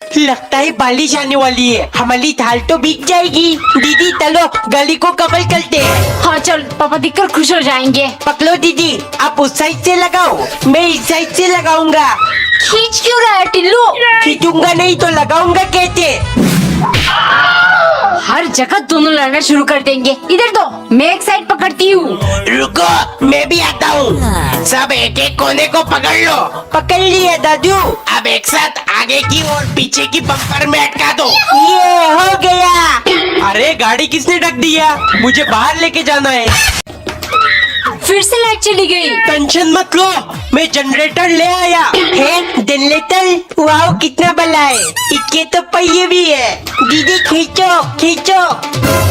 लगता है बारिश आने वाली है, हमारी थाल तो भीग जाएगी। दीदी चलो गली को कवर करते हैं। हाँ चल, पापा दिखकर खुश हो जाएंगे। पकड़ो दीदी, आप उस साइड से लगाओ, मैं इस साइड से लगाऊंगा। खींच क्यों रहा है टिल्लू? खींचूंगा नहीं तो लगाऊंगा कैसे? हर जगह दोनों लड़ना शुरू कर देंगे। इधर दो, मैं एक साइड पकड़ती हूँ। रुको, मैं भी आता हूँ। सब एक एक कोने को पकड़ लो। पकड़ लिया दादू। अब एक साथ आगे की और पीछे की बम्पर में अटका दो। ये हो गया। अरे गाड़ी किसने ढक दिया? मुझे बाहर लेके जाना है। फिर से लाइट चली गई। टेंशन मत लो, मैं जनरेटर ले आया है। जनरेटर? वाह कितना बड़ा है, इसके तो पहिए भी है। दीदी खींचो खींचो।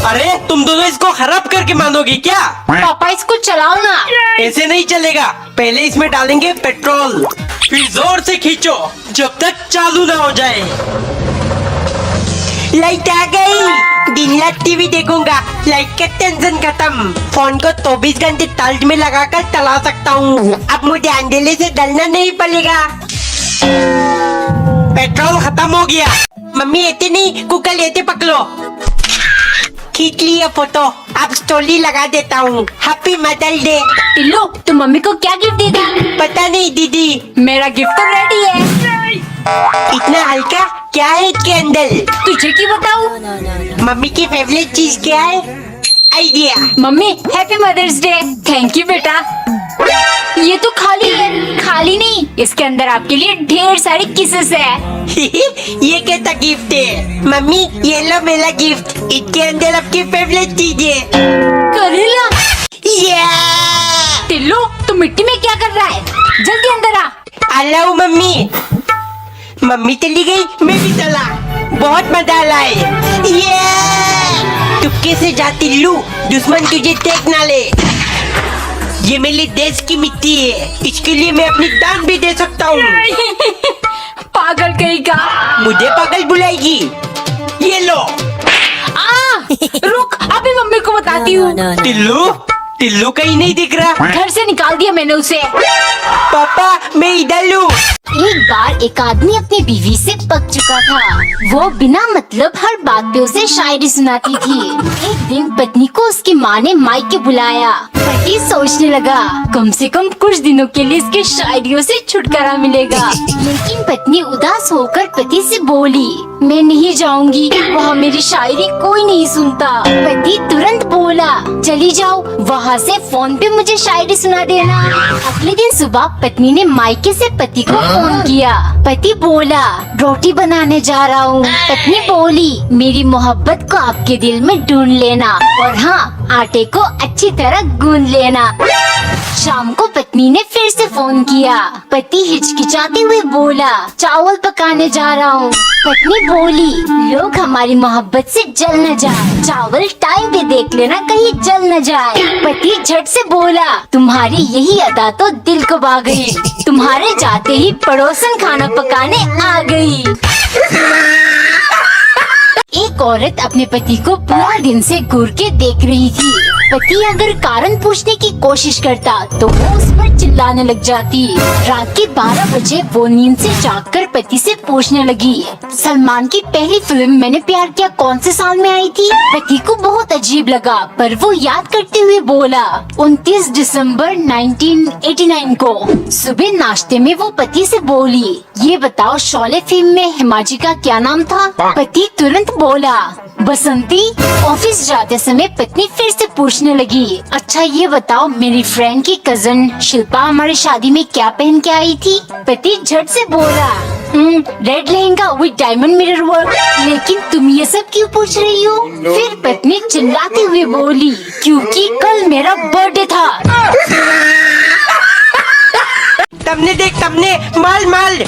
अरे तुम दोनों इसको खराब करके मानोगी क्या? पापा इसको चलाओ ना। ऐसे नहीं चलेगा, पहले इसमें डालेंगे पेट्रोल, फिर जोर से खींचो जब तक चालू ना हो जाए। लाइट आ गई। दिन रात टीवी देखूंगा, लाइट का टेंशन खत्म। फोन को 24 घंटे चार्ज में लगाकर चला सकता हूँ। अब मुझे अंधेरे से डरना नहीं पड़ेगा। पेट्रोल खत्म हो गया। मम्मी ऐसे नहीं, कुकर लेते पकड़ो। खींच लिया फोटो, अब स्टोरी लगा देता हूँ। Happy mother's day. टिल्लू, तू मम्मी को क्या गिफ्ट देगा? पता नहीं दीदी। मेरा गिफ्ट तो रेडी है। इतना हल्का क्या है इसके अंदर? तुझे क्यों बताऊं? मम्मी की फेवरेट चीज क्या है? Idea. Mummy happy mother's day. Thank you बेटा। ये तो खाली है। खाली नहीं, इसके अंदर आपके लिए ढेर सारी किसेस है। ये कैसा गिफ्ट है? मम्मी ये लो मेरा गिफ्ट, इसके अंदर आपकी फेवरेट चीज है। करेला। Yeah! टिल्लू, तू मिट्टी में क्या कर रहा है? जल्दी अंदर आ। Hello mummy. मम्मी चली गई, मैं भी चला। बहुत मजा आया है। ये चुपके से जाती लू, दुश्मन तुझे देख ना ले। ये मेरे देश की मिट्टी है, इसके लिए मैं अपनी जान भी दे सकता हूँ। पागल कहीं का। मुझे पागल बुलाएगी? ये लो। रुक, अभी मम्मी को बताती हूँ। टिल्लू, टिल्लू कहीं नहीं दिख रहा। घर से निकाल दिया मैंने उसे। पापा मैं इधर हूँ। एक बार एक आदमी अपनी बीवी से पक चुका था। वो बिना मतलब हर बात पे उसे शायरी सुनाती थी। एक दिन पत्नी को उसकी माँ ने मायके बुलाया। पति सोचने लगा, कम से कम कुछ दिनों के लिए इसके शायरियों से छुटकारा मिलेगा। लेकिन पत्नी उदास होकर पति से बोली, मैं नहीं जाऊंगी, वहाँ मेरी शायरी कोई नहीं सुनता। पति तुरंत बोला, चली जाओ, वहाँ से फोन पे मुझे शायरी सुना देना। अगले दिन सुबह पत्नी ने मायके से पति को फोन किया। पति बोला, रोटी बनाने जा रहा हूँ। पत्नी बोली, मेरी मोहब्बत को आपके दिल में ढूंढ लेना, और हाँ, आटे को अच्छी तरह गूंद लेना। शाम को पत्नी ने फिर से फोन किया। पति हिचकिचाते हुए बोला, चावल पकाने जा रहा हूँ। पत्नी बोली, लोग हमारी मोहब्बत से जल न जाए, चावल टाइम पे देख लेना कहीं जल न जाए। पति झट से बोला, तुम्हारी यही अदा तो दिल को भा गई, तुम्हारे जाते ही पड़ोसन खाना पकाने आ गई। एक औरत अपने पति को पूरा दिन से घूर के देख रही थी। पति अगर कारण पूछने की कोशिश करता तो वो उस पर चिल्लाने लग जाती। रात के 12 बजे वो नींद से जागकर पति से पूछने लगी, सलमान की पहली फिल्म मैंने प्यार किया कौन से साल में आई थी? पति को बहुत अजीब लगा, पर वो याद करते हुए बोला, 29 दिसंबर 1989 को। सुबह नाश्ते में वो पति से बोली, ये बताओ शोले फिल्म में हिमाजी का क्या नाम था? पति तुरंत बोला, बसंती। ऑफिस जाते समय पत्नी फिर से पूछने लगी, अच्छा ये बताओ मेरी फ्रेंड की कजन शिल्पा हमारी शादी में क्या पहन के आई थी? पति झट से बोला, red lehenga with diamond mirror work. लेकिन तुम ये सब क्यों पूछ रही हो? फिर पत्नी चिल्लाते हुए बोली, क्योंकि कल मेरा बर्थडे था। तुमने देख, तुमने माल माल।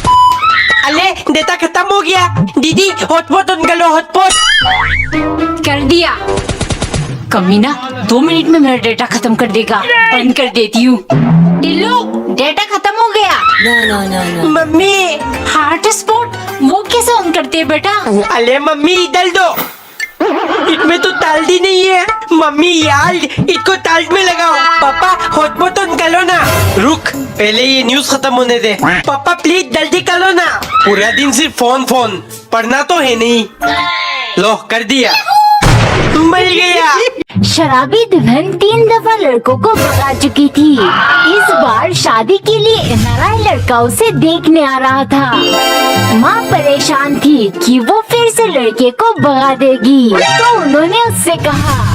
अरे डेटा खत्म हो गया। दीदी हॉटपॉट ऑन करो, हॉटपॉट। कर दिया। कमीना 2 मिनट में मेरा डेटा खत्म कर देगा। बंद कर देती हूँ। टिल्लू, डेटा खत्म हो गया। मम्मी हॉटस्पॉट वो कैसे ऑन करते हैं बेटा? अरे मम्मी इधर दो। इसमें तो ताल्दी नहीं है। मम्मी यार इसको ताल्ट में लगाओ। पापा हॉटपॉट ऑन करो ना। रुक पहले ये न्यूज खत्म होने दे। पापा प्लीज जल्दी करो ना। पूरा दिन सिर्फ फोन फोन, पढ़ना तो है नहीं। लो कर दिया, मिल गया। शराबी दुल्हन 3 दफा लड़कों को भगा चुकी थी। इस बार शादी के लिए नया लड़का उसे देखने आ रहा था। माँ परेशान थी कि वो फिर से लड़के को भगा देगी, तो उन्होंने उससे कहा,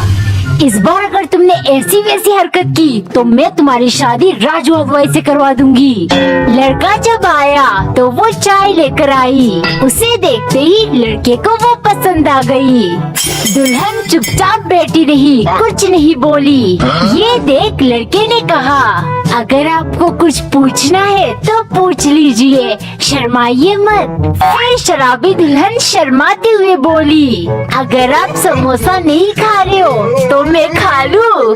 इस बार अगर तुमने ऐसी वैसी हरकत की तो मैं तुम्हारी शादी राजू अगुवाई से करवा दूंगी। लड़का जब आया तो वो चाय लेकर आई। उसे देखते ही लड़के को वो पसंद आ गई। दुल्हन चुपचाप बैठी रही, कुछ नहीं बोली। ये देख लड़के ने कहा, अगर आपको कुछ पूछना है तो पूछ लीजिए, शर्माइए मत। फिर शराबी दुल्हन शर्माते हुए बोली, अगर आप समोसा नहीं खा रहे हो तो मैं खा लूं।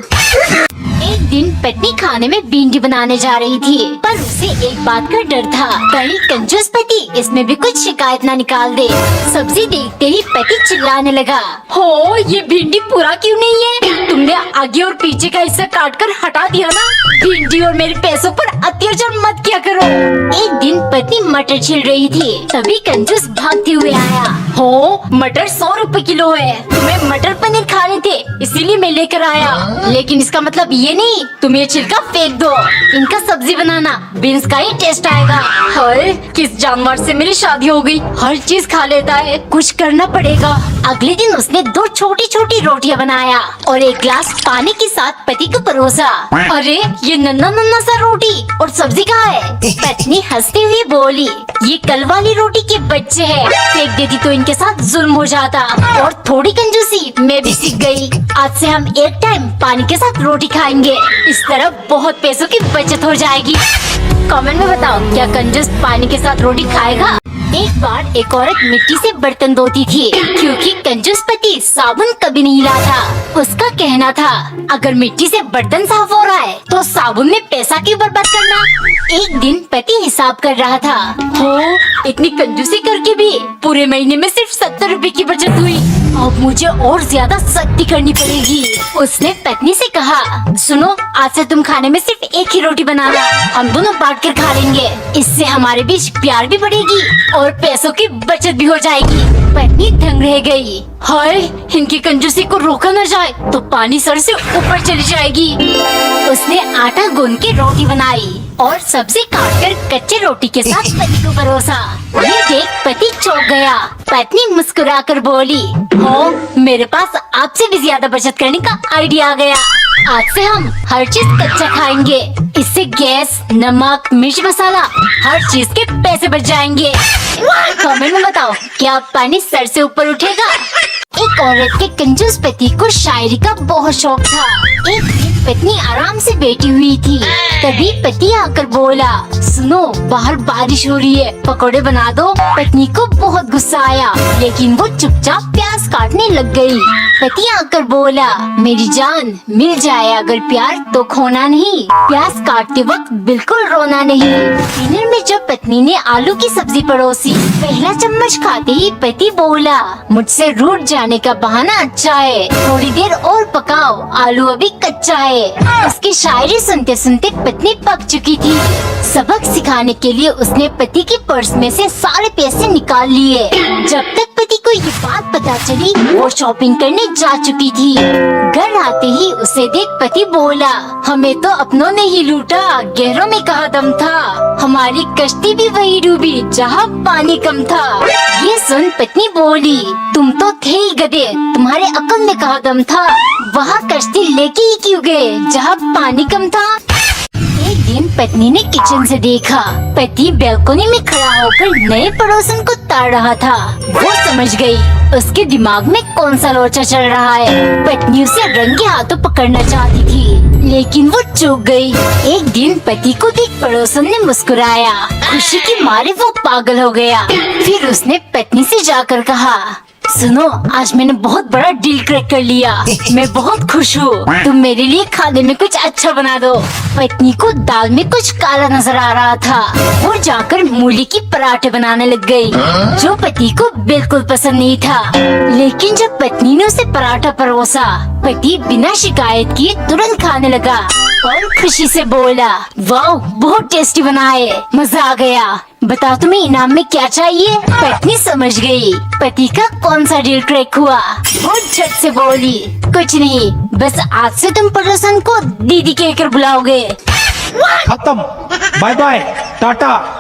एक दिन पत्नी खाने में भिंडी बनाने जा रही थी, पर उसे एक बात का डर था, कहीं कंजूस पति इसमें भी कुछ शिकायत ना निकाल दे। सब्जी देखते ही पति चिल्लाने लगा, हो ये भिंडी पूरा क्यों नहीं है? तुमने आगे और पीछे का हिस्सा काट कर हटा दिया ना। भिंडी और मेरे पैसों पर अत्याचार मत किया करो। एक दिन पत्नी मटर छिल रही थी, तभी कंजूस भागते हुए आया, हो मटर 100 रुपए किलो है, तुम्हें मटर पनीर खाने थे इसीलिए मैं लेकर आया, लेकिन इसका मतलब ये नहीं तुम ये छिलका फेंक दो। इनका सब्जी बनाना, बीन्स का ही टेस्ट आएगा। हाय किस जानवर से मेरी शादी हो गई, हर चीज खा लेता है, कुछ करना पड़ेगा। अगले दिन उसने 2 छोटी छोटी रोटियां बनाया और एक गिलास पानी के साथ पति को परोसा। अरे ये नन्ना नन्ना सा रोटी और सब्जी कहाँ है? पत्नी हंसती हुई बोली, ये कल वाली रोटी के बच्चे हैं, फेंक देती तो इनके साथ जुल्म हो जाता। और थोड़ी कंजूसी मैं भी सीख गई, आज से हम एक टाइम पानी के साथ रोटी खाएंगे, इस तरह बहुत पैसों की बचत हो जाएगी। कमेंट में बताओ क्या कंजूस पानी के साथ रोटी खाएगा? एक बार एक औरत मिट्टी से बर्तन धोती थी, क्योंकि कंजूस पति साबुन कभी नहीं लाता। उसका कहना था, अगर मिट्टी से बर्तन साफ हो रहा है तो साबुन में पैसा क्यों बर्बाद करना। एक दिन पति हिसाब कर रहा था, हो इतनी कंजूसी करके भी पूरे महीने में सिर्फ 70 रुपए की बचत हुई, अब मुझे और ज्यादा सख्ती करनी पड़ेगी। उसने पत्नी से कहा, सुनो आज से तुम खाने में सिर्फ एक ही रोटी बनाना, हम दोनों बांट कर खा लेंगे, इससे हमारे बीच प्यार भी बढ़ेगी और पैसों की बचत भी हो जाएगी। पत्नी दंग रह गई, हाय इनकी कंजूसी को रोका न जाए तो पानी सर से ऊपर चली जाएगी। उसने आटा गूंद के रोटी बनाई और सब्जी काटकर कच्चे रोटी के साथ पति को परोसा। ये देख पति चौंक गया। पत्नी मुस्कुराकर बोली, हो मेरे पास आपसे भी ज्यादा बचत करने का आइडिया आ गया, आज से हम हर चीज कच्चा खाएंगे, इससे गैस, नमक, मिर्च मसाला हर चीज के पैसे बच जाएंगे। कमेंट में बताओ क्या पानी सर से ऊपर उठेगा? एक औरत के कंजूस पति को शायरी का बहुत शौक था। एक दिन पत्नी आराम से बैठी हुई थी, तभी पति आकर बोला, सुनो बाहर बारिश हो रही है, पकौड़े बना दो। पत्नी को बहुत गुस्सा आया, लेकिन वो चुपचाप प्याज काटने लग गई। पति आकर बोला, मेरी जान मिल जाए अगर प्यार तो खोना नहीं, प्याज काटते वक्त बिल्कुल रोना नहीं। डिनर में जब पत्नी ने आलू की सब्जी परोसी, पहला चम्मच खाते ही पति बोला, मुझसे रूठ जाने का बहाना अच्छा है, थोड़ी देर और पकाओ, आलू अभी कच्चा है। उसकी शायरी सुनते सुनते पत्नी पक चुकी थी। सबक सिखाने के लिए उसने पति के पर्स में से सारे पैसे निकाल लिए। जब तक पति को ये बात पता चली, वो शॉपिंग करने जा चुकी थी। घर आते ही उसे देख पति बोला, हमें तो अपनों ने ही लूटा, गहरों में कहाँ दम था, हमारी कश्ती भी वही डूबी जहाँ पानी कम था। ये सुन पत्नी बोली, तुम तो थे ही गधे, तुम्हारे अक्ल में कहाँ दम था, वहाँ कश्ती लेके ही क्यों गए जहाँ पानी कम था। एक दिन पत्नी ने किचन से देखा, पति बैल्कनी में खड़ा होकर नए पड़ोसन को ताड़ रहा था। वो समझ गई उसके दिमाग में कौन सा लोचा चल रहा है। पत्नी उसे रंगे हाथों पकड़ना चाहती थी, लेकिन वो चूक गई। एक दिन पति को देख पड़ोसन ने मुस्कुराया, खुशी के मारे वो पागल हो गया। फिर उसने पत्नी से जाकर कहा, सुनो, आज मैंने बहुत बड़ा डील क्रैक कर लिया। मैं बहुत खुश हूँ। तुम मेरे लिए खाने में कुछ अच्छा बना दो। पत्नी को दाल में कुछ काला नजर आ रहा था और जाकर मूली की पराठे बनाने लग गई, जो पति को बिल्कुल पसंद नहीं था। लेकिन जब पत्नी ने उसे पराठा परोसा, पति बिना शिकायत किए तुरंत खाने लगा और खुशी से बोला, वाह बहुत टेस्टी बना है, मजा आ गया। बताओ तुम्हें इनाम में क्या चाहिए? पत्नी समझ गई पति का कौन सा डील क्रैक हुआ। वो झट से बोली, कुछ नहीं, बस आज से तुम पड़ोसन को दीदी कहकर बुलाओगे। खत्म। Bye bye, Tata.